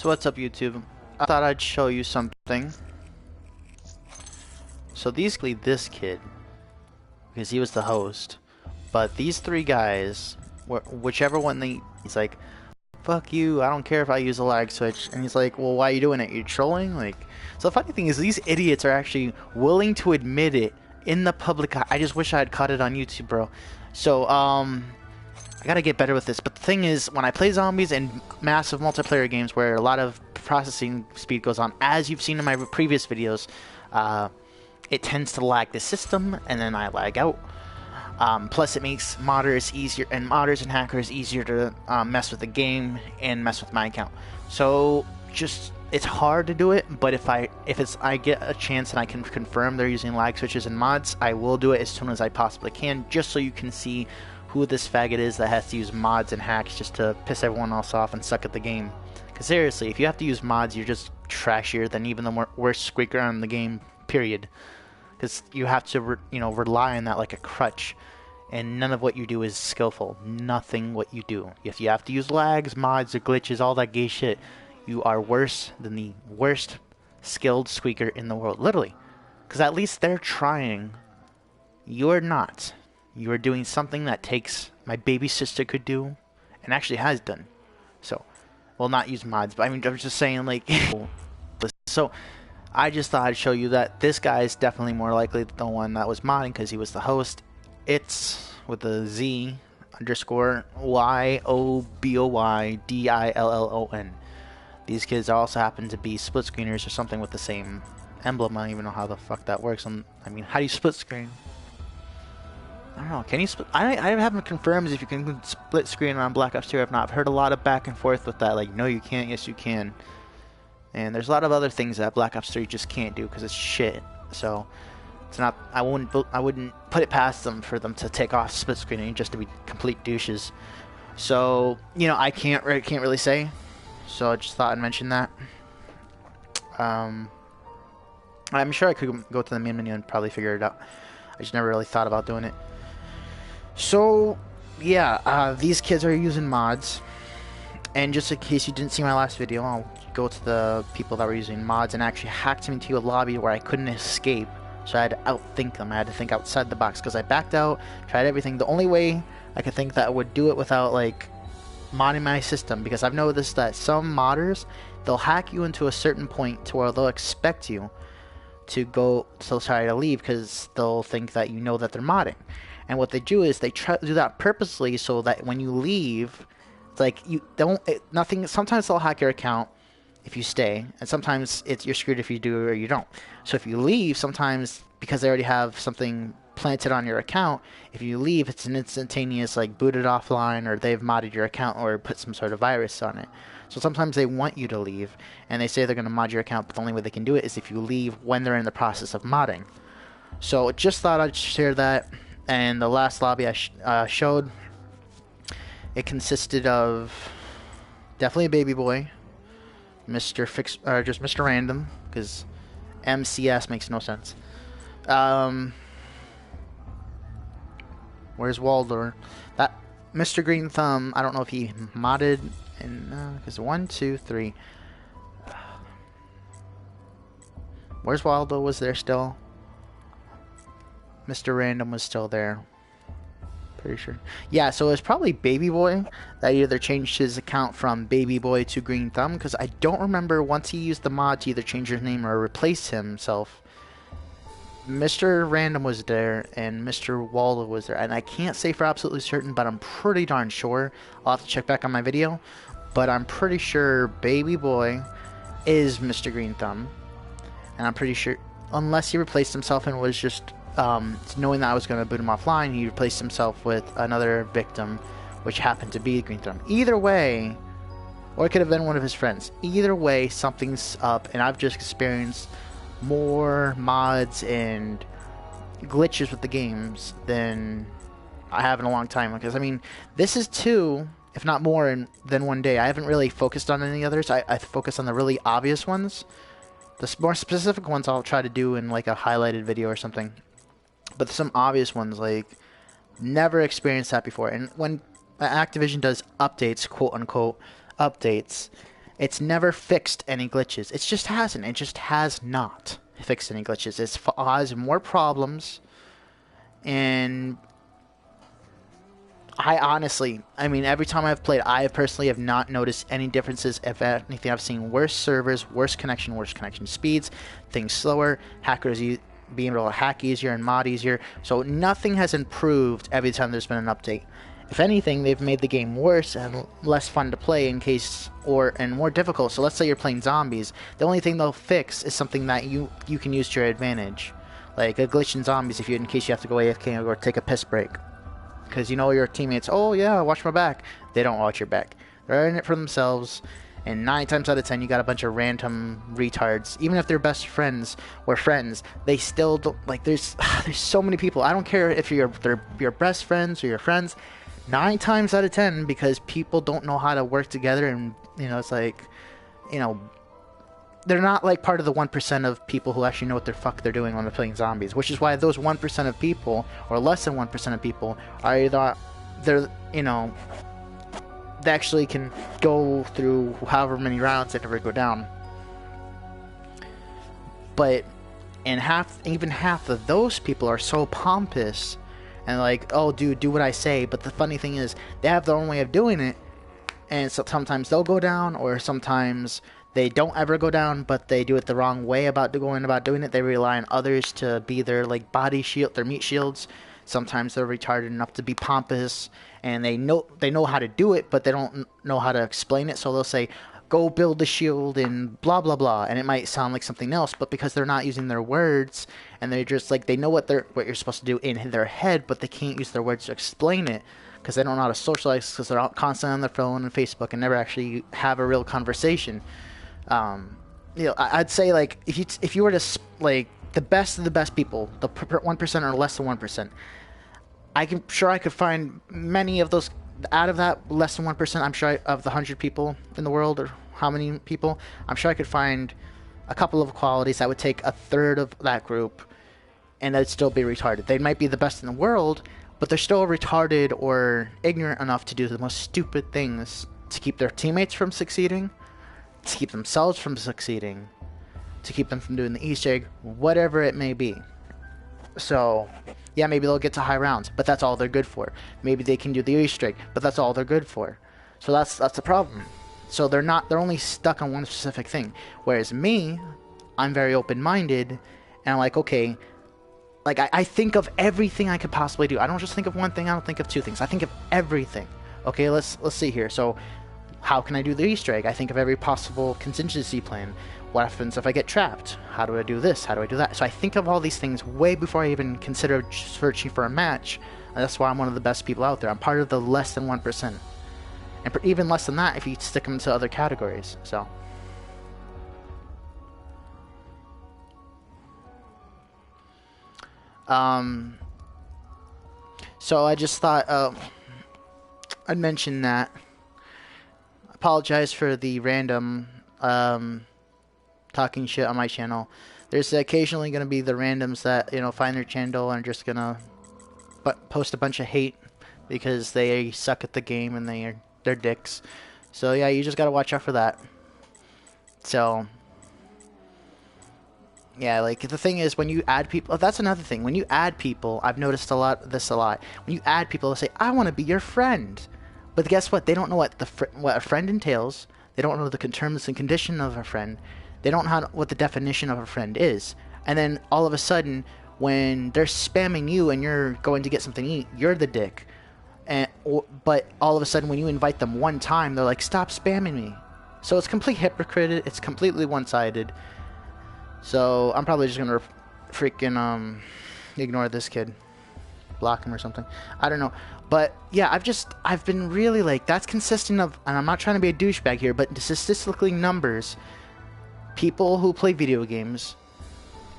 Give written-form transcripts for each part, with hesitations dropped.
So what's up, YouTube? I thought I'd show you something. So this kid, because he was the host, but these three guys, whichever one he's like, fuck you, I don't care if I use a lag switch. And he's like, well, why are you doing it? You trolling? Like, so the funny thing is these idiots are actually willing to admit it in the public eye. I just wish I had caught it on YouTube, bro. So, I gotta get better with this. But the thing is, when I play zombies and massive multiplayer games where a lot of processing speed goes on, as you've seen in my previous videos, it tends to lag the system, and then I lag out. Plus, it makes modders easier, and modders and hackers easier to mess with the game and mess with my account. So, it's hard to do it. But if I get a chance and I can confirm they're using lag switches and mods, I will do it as soon as I possibly can, just so you can see who this faggot is that has to use mods and hacks just to piss everyone else off and suck at the game. Because seriously, if you have to use mods, you're just trashier than even the worst squeaker on the game, period. Because you have to rely on that like a crutch, and none of what you do is skillful. Nothing what you do. If you have to use lags, mods, or glitches, all that gay shit, you are worse than the worst skilled squeaker in the world. Literally. Because at least they're trying. You're not. You are doing something that my baby sister could do, and actually has done. So, well, not use mods, but I mean, I'm just saying, like, so I just thought I'd show you that this guy is definitely more likely the one that was modding because he was the host. It's with the Z_YOBOYDILLON. These kids also happen to be split screeners or something with the same emblem. I don't even know how the fuck that works. I mean, how do you split screen? I don't know. Can you split? I haven't confirmed if you can split screen on Black Ops 2 or if not. I've heard a lot of back and forth with that. Like, no, you can't. Yes, you can. And there's a lot of other things that Black Ops 3 just can't do because it's shit. So it's not. I wouldn't put it past them for them to take off split screening just to be complete douches. So I can't really say. So I just thought I'd mention that. I'm sure I could go to the main menu and probably figure it out. I just never really thought about doing it. So, yeah, these kids are using mods, and just in case you didn't see my last video, I'll go to the people that were using mods and actually hacked me into a lobby where I couldn't escape, so I had to outthink them. I had to think outside the box, because I backed out, tried everything. The only way I could think that I would do it without, like, modding my system, because I've noticed that some modders, they'll hack you into a certain point to where they'll expect you to try to leave, because they'll think that you know that they're modding. And what they do is they try to do that purposely so that when you leave, it's like nothing. Sometimes they'll hack your account if you stay, and sometimes you're screwed if you do or you don't. So if you leave, sometimes because they already have something planted on your account, if you leave, it's an instantaneous like booted offline, or they've modded your account or put some sort of virus on it. So sometimes they want you to leave, and they say they're going to mod your account, but the only way they can do it is if you leave when they're in the process of modding. So just thought I'd share that. And the last lobby I showed, it consisted of definitely a baby boy, just Mr. Random, because MCS makes no sense. Where's Waldo? That Mr. Green Thumb, I don't know if he modded, and because 1, 2, 3. Where's Waldo? Was there still? Mr. Random was still there. Pretty sure. Yeah, so it was probably Baby Boy that either changed his account from Baby Boy to Green Thumb, because I don't remember once he used the mod to either change his name or replace himself. Mr. Random was there and Mr. Waldo was there, and I can't say for absolutely certain, but I'm pretty darn sure. I'll have to check back on my video, but I'm pretty sure Baby Boy is Mr. Green Thumb, and I'm pretty sure, unless he replaced himself and was just knowing that I was going to boot him offline, he replaced himself with another victim, which happened to be Green Thumb. Either way, or it could have been one of his friends. Either way, something's up, and I've just experienced more mods and glitches with the games than I have in a long time. Because, I mean, this is 2, if not more, than one day. I haven't really focused on any others. I focus on the really obvious ones. The more specific ones I'll try to do in, like, a highlighted video or something. But some obvious ones, like, never experienced that before. And when Activision does updates, quote-unquote updates, It's never fixed any glitches. It just hasn't. It just has not fixed any glitches. It has more problems, and I honestly, I mean, every time I've played, I personally have not noticed any differences. If anything, I've seen worse servers, worse connection speeds, things slower, hackers being able to hack easier and mod easier. So nothing has improved every time there's been an update. If anything, they've made the game worse and less fun to play and more difficult. So let's say you're playing zombies. The only thing they'll fix is something that you can use to your advantage. Like a glitch in zombies in case you have to go AFK or take a piss break. Because you know your teammates, oh yeah, watch my back. They don't watch your back. They're in it for themselves. And 9 times out of 10, you got a bunch of random retards. Even if they're best friends or friends, they still don't, like, there's so many people. I don't care if they're your best friends or your friends. 9 times out of 10, because people don't know how to work together, and, you know, it's like, you know, they're not, like, part of the 1% of people who actually know what the fuck they're doing when they're playing zombies, which is why those 1% of people, or less than 1% of people, are either, they're, you know, they actually can go through however many rounds they never go down. But, and even half of those people are so pompous, and like, oh dude, do what I say. But the funny thing is, they have their own way of doing it, and so sometimes they'll go down, or sometimes they don't ever go down, but they do it the wrong way about doing it. They rely on others to be their like body shield, their meat shields. Sometimes they're retarded enough to be pompous, and they know how to do it, but they don't know how to explain it. So they'll say, go build the shield and blah blah blah, and it might sound like something else, but because they're not using their words, and they're just like, they know what you're supposed to do in their head, but they can't use their words to explain it because they don't know how to socialize, because they're constantly on their phone and Facebook and never actually have a real conversation. You know, I'd say like if you were to like the best of the best people, the 1% or less than 1%, I could find many of those. Out of that less than 1%, I'm sure of the 100 people in the world, or how many people, I'm sure I could find a couple of qualities that would take a third of that group, and they'd still be retarded. They might be the best in the world, but they're still retarded or ignorant enough to do the most stupid things to keep their teammates from succeeding, to keep themselves from succeeding, to keep them from doing the Easter egg, whatever it may be. So, yeah, maybe they'll get to high rounds, but that's all they're good for. Maybe they can do the Easter egg, but that's all they're good for. So that's the problem. So they're only stuck on one specific thing. Whereas me, I'm very open-minded, and I'm like, okay, like I think of everything I could possibly do. I don't just think of one thing, I don't think of two things. I think of everything. Okay, let's see here. So how can I do the Easter egg? I think of every possible contingency plan. What happens if I get trapped? How do I do this? How do I do that? So I think of all these things way before I even consider searching for a match. And that's why I'm one of the best people out there. I'm part of the less than 1%. And even less than that if you stick them into other categories. So I just thought I'd mention that. Apologize for the random talking shit on my channel. There's occasionally going to be the randoms that, you know, find their channel and are just going to post a bunch of hate because they suck at the game and they're dicks. So yeah, you just got to watch out for that. So yeah, like the thing is, when you add people, that's another thing. When you add people, I've noticed a lot. When you add people, they'll say, "I want to be your friend," but guess what? They don't know what a friend entails. They don't know the terms and conditions of a friend. They don't know what the definition of a friend is. And then all of a sudden, when they're spamming you and you're going to get something to eat, you're the dick. But all of a sudden, when you invite them one time, they're like, "Stop spamming me." So it's complete hypocrite. It's completely one-sided. So I'm probably just gonna freaking ignore this kid, block him or something. I don't know. But yeah, I've been really like, that's consistent of, and I'm not trying to be a douchebag here, but statistically numbers, people who play video games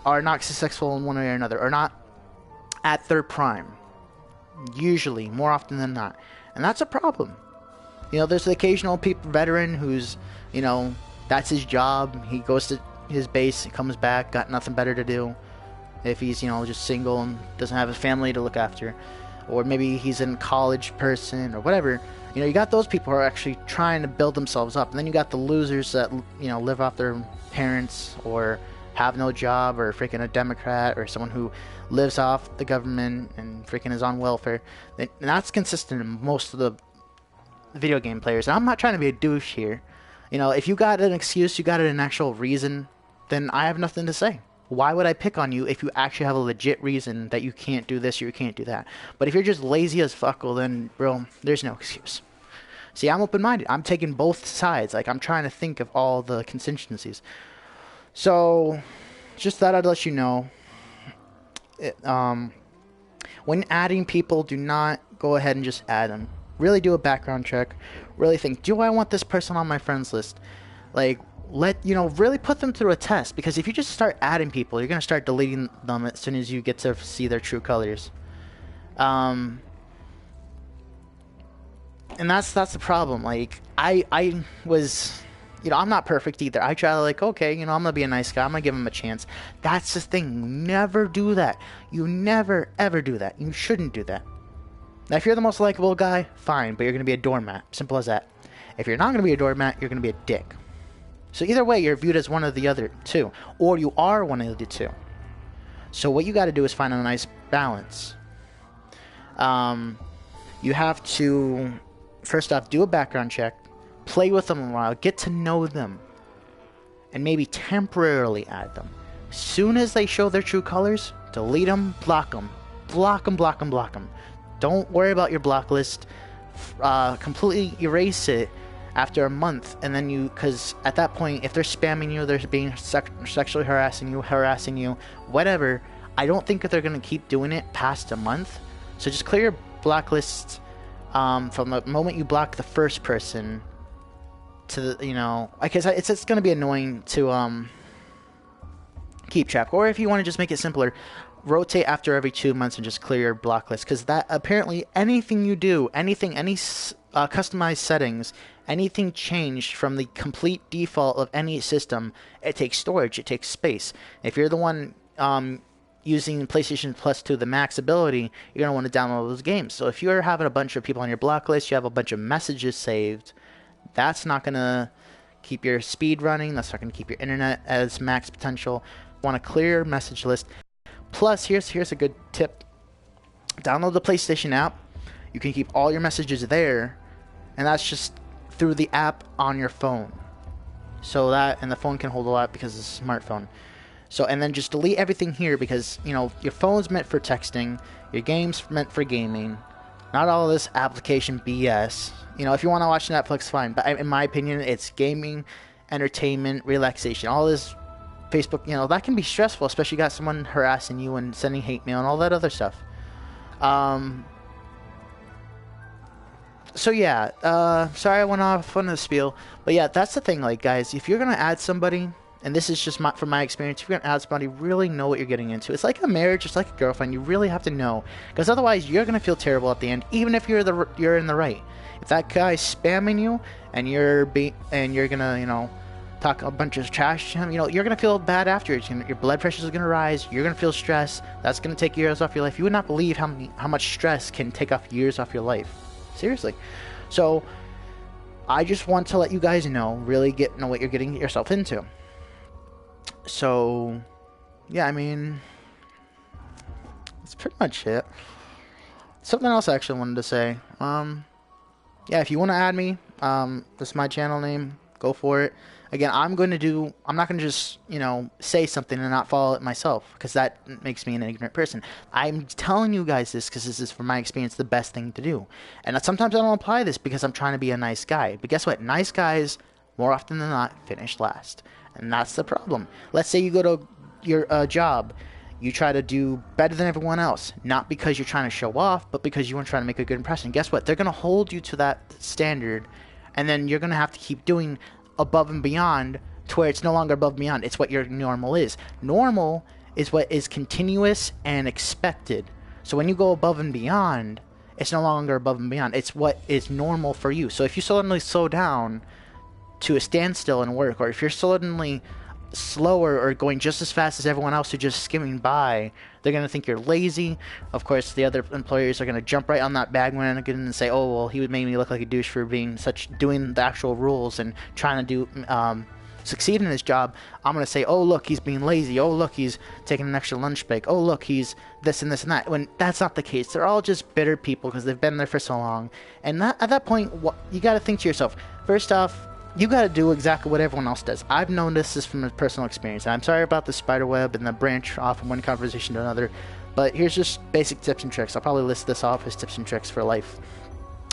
are not successful in one way or another, or not at their prime. Usually, more often than not. And that's a problem. You know, there's the occasional veteran who's, you know, that's his job. He goes to his base, he comes back, got nothing better to do. If he's, you know, just single and doesn't have a family to look after. or maybe he's a college person or whatever. You know, you got those people who are actually trying to build themselves up, and then you got the losers that, you know, live off their parents or have no job, or freaking a Democrat, or someone who lives off the government and freaking is on welfare. And that's consistent in most of the video game players. And I'm not trying to be a douche here. You know, if you got an excuse, you got an actual reason, then I have nothing to say. Why would I pick on you if you actually have a legit reason that you can't do this or you can't do that? But if you're just lazy as fuck, well then, bro, there's no excuse. See, I'm open-minded. I'm taking both sides. Like, I'm trying to think of all the contingencies. So, just thought I'd let you know. When adding people, do not go ahead and just add them. Really do a background check. Really think, do I want this person on my friends list? Like, really put them through a test. Because if you just start adding people, you're going to start deleting them as soon as you get to see their true colors. And that's the problem. Like, I was, you know, I'm not perfect either. I try to, like, okay, you know, I'm gonna be a nice guy, I'm gonna give him a chance. That's the thing. Never do that. You never ever do that. You shouldn't do that. Now, if you're the most likable guy, fine, but you're gonna be a doormat. Simple as that. If you're not gonna be a doormat, you're gonna be a dick. So either way, you're viewed as one of the other two, or you are one of the two. So what you got to do is find a nice balance. You have to, first off, do a background check, play with them a while, get to know them, and maybe temporarily add them. Soon as they show their true colors, delete them, block them. Block them, block them, block them. Don't worry about your block list. Completely erase it after a month, and then because at that point, if they're spamming you, they're being sexually harassing you, whatever, I don't think that they're going to keep doing it past a month. So just clear your block list from the moment you block the first person to the, you know, I guess it's going to be annoying to keep track. Or if you want to just make it simpler, rotate after every 2 months and just clear your block list, because that apparently anything you do, any customized settings, anything changed from the complete default of any system, it takes storage, it takes space. If you're the one using PlayStation Plus to the max ability, you're going to want to download those games. So if you're having a bunch of people on your block list, you have a bunch of messages saved, that's not going to keep your speed running, that's not going to keep your internet as max potential. You want to clear your message list. Plus, here's a good tip. Download the PlayStation app. You can keep all your messages there, and that's just through the app on your phone. So that, and the phone can hold a lot because it's a smartphone. So, and then just delete everything here, because, you know, your phone's meant for texting, your game's meant for gaming, not all of this application BS. You know, if you want to watch Netflix, fine, but in my opinion, it's gaming, entertainment, relaxation. All this Facebook, you know, that can be stressful, especially you got someone harassing you and sending hate mail and all that other stuff. So yeah, sorry I went off on the spiel, but yeah, that's the thing, like, guys, if you're gonna add somebody, and this is just from my experience, if you're gonna add somebody, really know what you're getting into. It's like a marriage, it's like a girlfriend, you really have to know, because otherwise you're gonna feel terrible at the end, even if you're in the right. If that guy's spamming you, and you're gonna, you know, talk a bunch of trash to him, you know, you're gonna feel bad afterwards. Your blood pressure is gonna rise. You're gonna feel stress. That's gonna take years off your life. You would not believe how much stress can take off years off your life. Seriously. So I just want to let you guys know, really know what you're getting yourself into. So yeah, I mean, that's pretty much it. Something else I actually wanted to say. Yeah, if you want to add me, this is my channel name. Go for it. Again, I'm not going to just, you know, say something and not follow it myself, because that makes me an ignorant person. I'm telling you guys this because this is, from my experience, the best thing to do. And sometimes I don't apply this because I'm trying to be a nice guy. But guess what? Nice guys, more often than not, finish last. And that's the problem. Let's say you go to your job. You try to do better than everyone else. Not because you're trying to show off, but because you want to try to make a good impression. Guess what? They're going to hold you to that standard. And then you're going to have to keep doing above and beyond to where it's no longer above and beyond. It's what your normal is. Normal is what is continuous and expected. So when you go above and beyond, it's no longer above and beyond. It's what is normal for you. So if you suddenly slow down to a standstill in work, or if you're suddenly slower or going just as fast as everyone else who's just skimming by, they're going to think you're lazy. Of course, the other employers are going to jump right on that bandwagon and say, oh, well, he would make me look like a douche for doing the actual rules and trying to do succeed in his job. I'm going to say, oh, look, he's being lazy. Oh, look, he's taking an extra lunch break. Oh, look, he's this and this and that. When that's not the case. They're all just bitter people because they've been there for so long. And at that point, you got to think to yourself, first off, you got to do exactly what everyone else does. I've known this from a personal experience. I'm sorry about the spider web and the branch off from one conversation to another, but here's just basic tips and tricks. I'll probably list this off as tips and tricks for life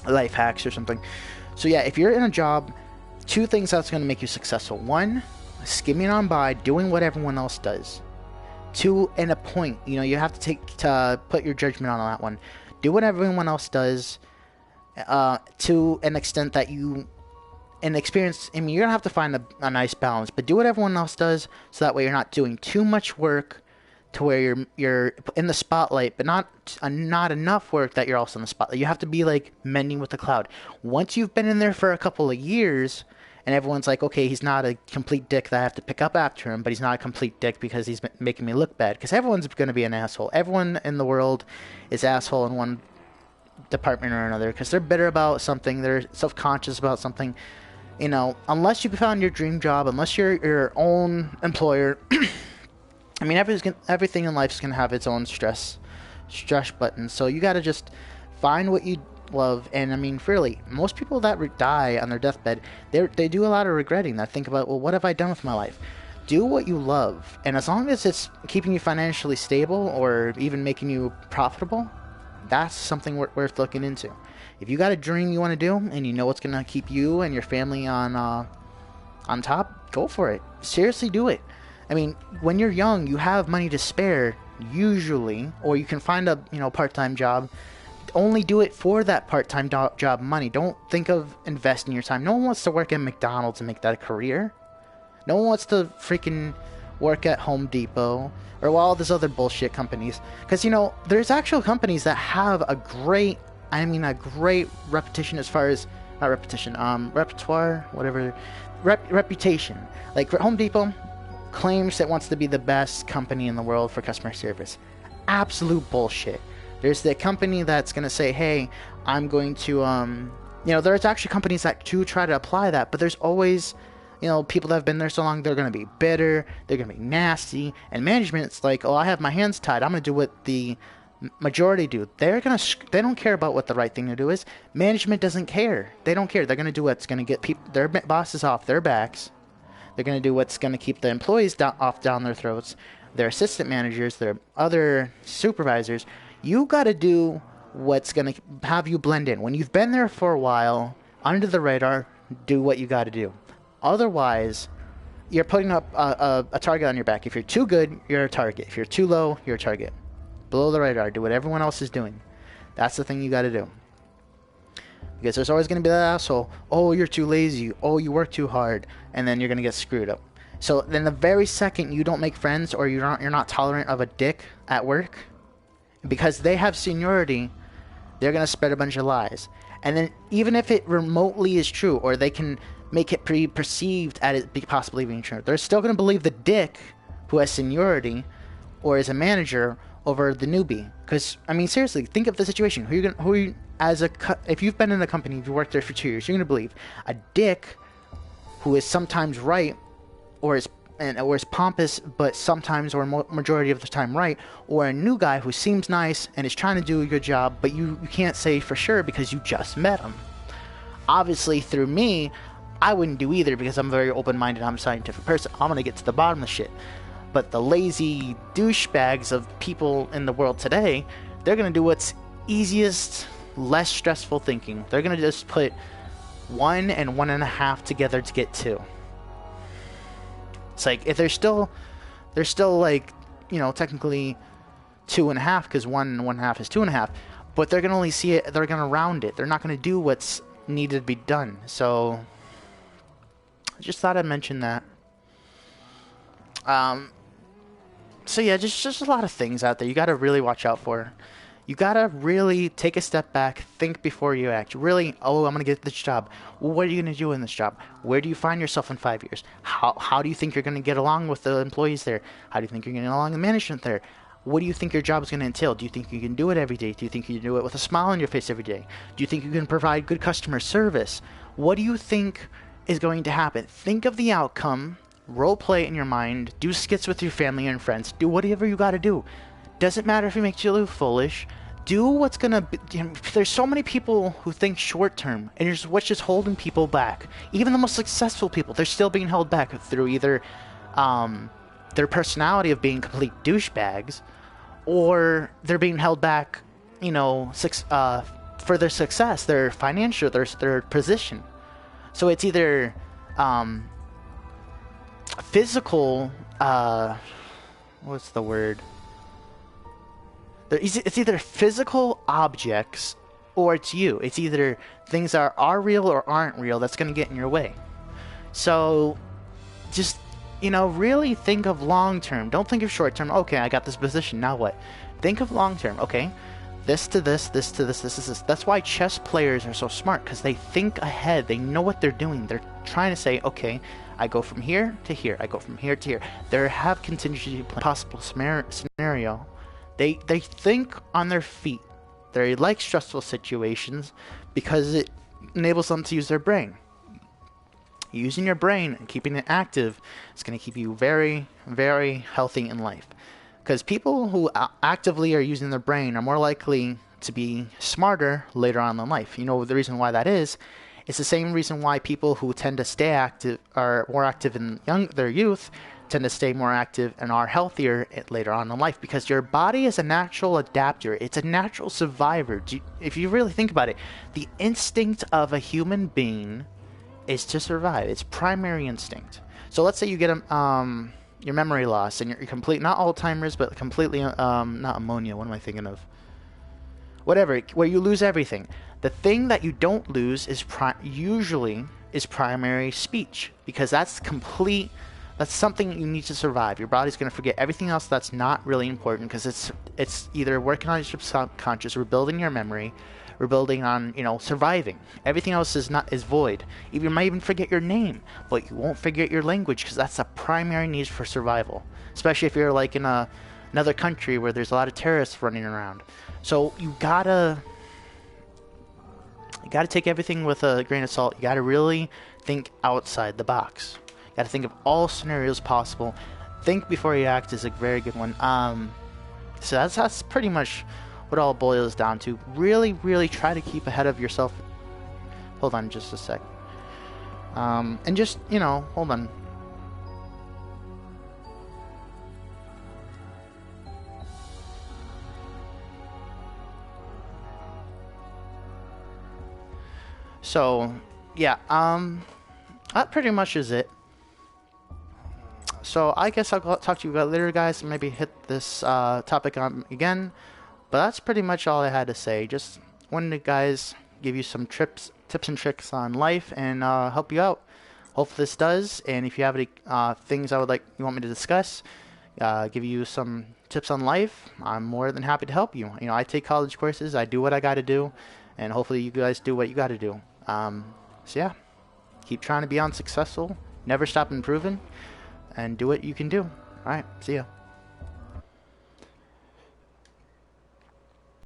hacks or something. So yeah, if you're in a job, 2 things that's going to make you successful. 1, skimming on by, doing what everyone else does. 2, and a point. You know, you have to put your judgment on that one. Do what everyone else does to an extent that you... And experience, I mean, you're going to have to find a nice balance, but do what everyone else does so that way you're not doing too much work to where you're in the spotlight, but not enough work that you're also in the spotlight. You have to be like mending with the cloud. Once you've been in there for a couple of years and everyone's like, okay, he's not a complete dick that I have to pick up after him, but he's not a complete dick because he's making me look bad. Because everyone's going to be an asshole. Everyone in the world is asshole in one department or another because they're bitter about something. They're self-conscious about something. You know, unless you found your dream job, unless you're your own employer, I mean, everything in life is going to have its own stress button. So you got to just find what you love. And I mean, really, most people that die on their deathbed, they do a lot of regretting that. Think about, well, what have I done with my life? Do what you love. And as long as it's keeping you financially stable or even making you profitable, that's something worth looking into. If you got a dream you want to do and you know it's going to keep you and your family on top, go for it. Seriously, do it. I mean, when you're young, you have money to spare, usually, or you can find a part-time job. Only do it for that part-time job money. Don't think of investing your time. No one wants to work at McDonald's and make that a career. No one wants to freaking work at Home Depot or all these other bullshit companies. Because, there's actual companies that have a great reputation as far as, not repetition, repertoire, whatever, reputation. Like Home Depot claims it wants to be the best company in the world for customer service. Absolute bullshit. There's the company that's going to say, hey, I'm going to, there's actually companies that do try to apply that, but there's always, people that have been there so long, they're going to be bitter, they're going to be nasty, and management's like, oh, I have my hands tied, I'm going to do what the majority do. They don't care about what the right thing to do is. Management doesn't care. They don't care. They're going to do what's going to get their bosses off their backs. They're going to do what's going to keep the employees down their throats. Their assistant managers, their other supervisors. You got to do what's going to have you blend in. When you've been there for a while, under the radar, do what you got to do. Otherwise, you're putting up a target on your back. If you're too good, you're a target. If you're too low, you're a target. Below the radar, do what everyone else is doing. That's the thing you got to do. Because there's always going to be that asshole. Oh, you're too lazy. Oh, you work too hard, and then you're going to get screwed up. So then, the very second you don't make friends or you're not tolerant of a dick at work, because they have seniority, they're going to spread a bunch of lies. And then, even if it remotely is true, or they can make it perceived as it possibly being true, they're still going to believe the dick who has seniority or is a manager over the newbie. Because, I mean, seriously, think of the situation. If you've been in a company, if you worked there for 2 years, you're going to believe a dick who is sometimes right, or is pompous, but sometimes or majority of the time right, or a new guy who seems nice and is trying to do a good job, but you can't say for sure because you just met him. Obviously, through me, I wouldn't do either because I'm a very open-minded, I'm a scientific person. I'm going to get to the bottom of the shit. But the lazy douchebags of people in the world today, they're going to do what's easiest, less stressful thinking. They're going to just put 1 and 1.5 together to get 2. It's like, if they're still like, technically 2.5 because 1 and 1.5 is 2.5, but they're going to only see it, they're going to round it. They're not going to do what's needed to be done. So, I just thought I'd mention that. So yeah, just a lot of things out there you got to really watch out for. You gotta really take a step back, think before you act. Really, oh, I'm gonna get this job. What are you gonna do in this job? Where do you find yourself in 5 years? How do you think you're gonna get along with the employees there? How do you think you're gonna get along with management there? What do you think your job is gonna entail? Do you think you can do it every day? Do you think you can do it with a smile on your face every day? Do you think you can provide good customer service? What do you think is going to happen? Think of the outcome, role play it in your mind, do skits with your family and friends, do whatever you gotta do. Doesn't matter if it makes you look foolish. Do what's gonna be. There's so many people who think short term, and here's what's just holding people back. Even the most successful people, they're still being held back through either their personality of being complete douchebags, or they're being held back, you know, for their success, their financial, their position. So it's either physical. What's the word? It's either physical objects or it's you. It's either things that are real or aren't real that's going to get in your way. So just, you know, really think of long term. Don't think of short term. Okay, I got this position. Now what? Think of long term. Okay, this to this, this to this, this is this. That's why chess players are so smart, because they think ahead. They know what they're doing. They're trying to say, okay, I go from here to here. I go from here to here. They have contingency possible scenario. They think on their feet. They like stressful situations because it enables them to use their brain. Using your brain and keeping it active is going to keep you very, very healthy in life. Because people who actively are using their brain are more likely to be smarter later on in life. You know, the reason why that is, it's the same reason why people who tend to stay active, are more active in their youth, tend to stay more active and are healthier later on in life, because your body is a natural adapter. It's a natural survivor. If you really think about it, the instinct of a human being is to survive. It's primary instinct. So let's say you get your memory loss and you're complete, not Alzheimer's, but completely, not ammonia. What am I thinking of? Whatever, where you lose everything. The thing that you don't lose is usually primary speech, because that's complete. That's something you need to survive. Your body's going to forget everything else that's not really important, because it's either working on your subconscious, rebuilding your memory, rebuilding on, you know, surviving. Everything else is void. You might even forget your name, but you won't forget your language, because that's a primary need for survival. Especially if you're like in another country where there's a lot of terrorists running around. So you gotta take everything with a grain of salt. You gotta really think outside the box. Got to think of all scenarios possible. Think before you act is a very good one. So that's pretty much what it all boils down to. Really, really try to keep ahead of yourself. Hold on just a sec. And just, you know, hold on. So, yeah, that pretty much is it. So I guess I'll talk to you about later, guys, and maybe hit this topic on again. But that's pretty much all I had to say. Just wanted to, guys, give you some tips and tricks on life and help you out. Hope this does. And if you have any things you want me to discuss, give you some tips on life, I'm more than happy to help you. You know, I take college courses. I do what I got to do, and hopefully you guys do what you got to do. So yeah, keep trying to be unsuccessful. Never stop improving. And do what you can do. Alright, see ya.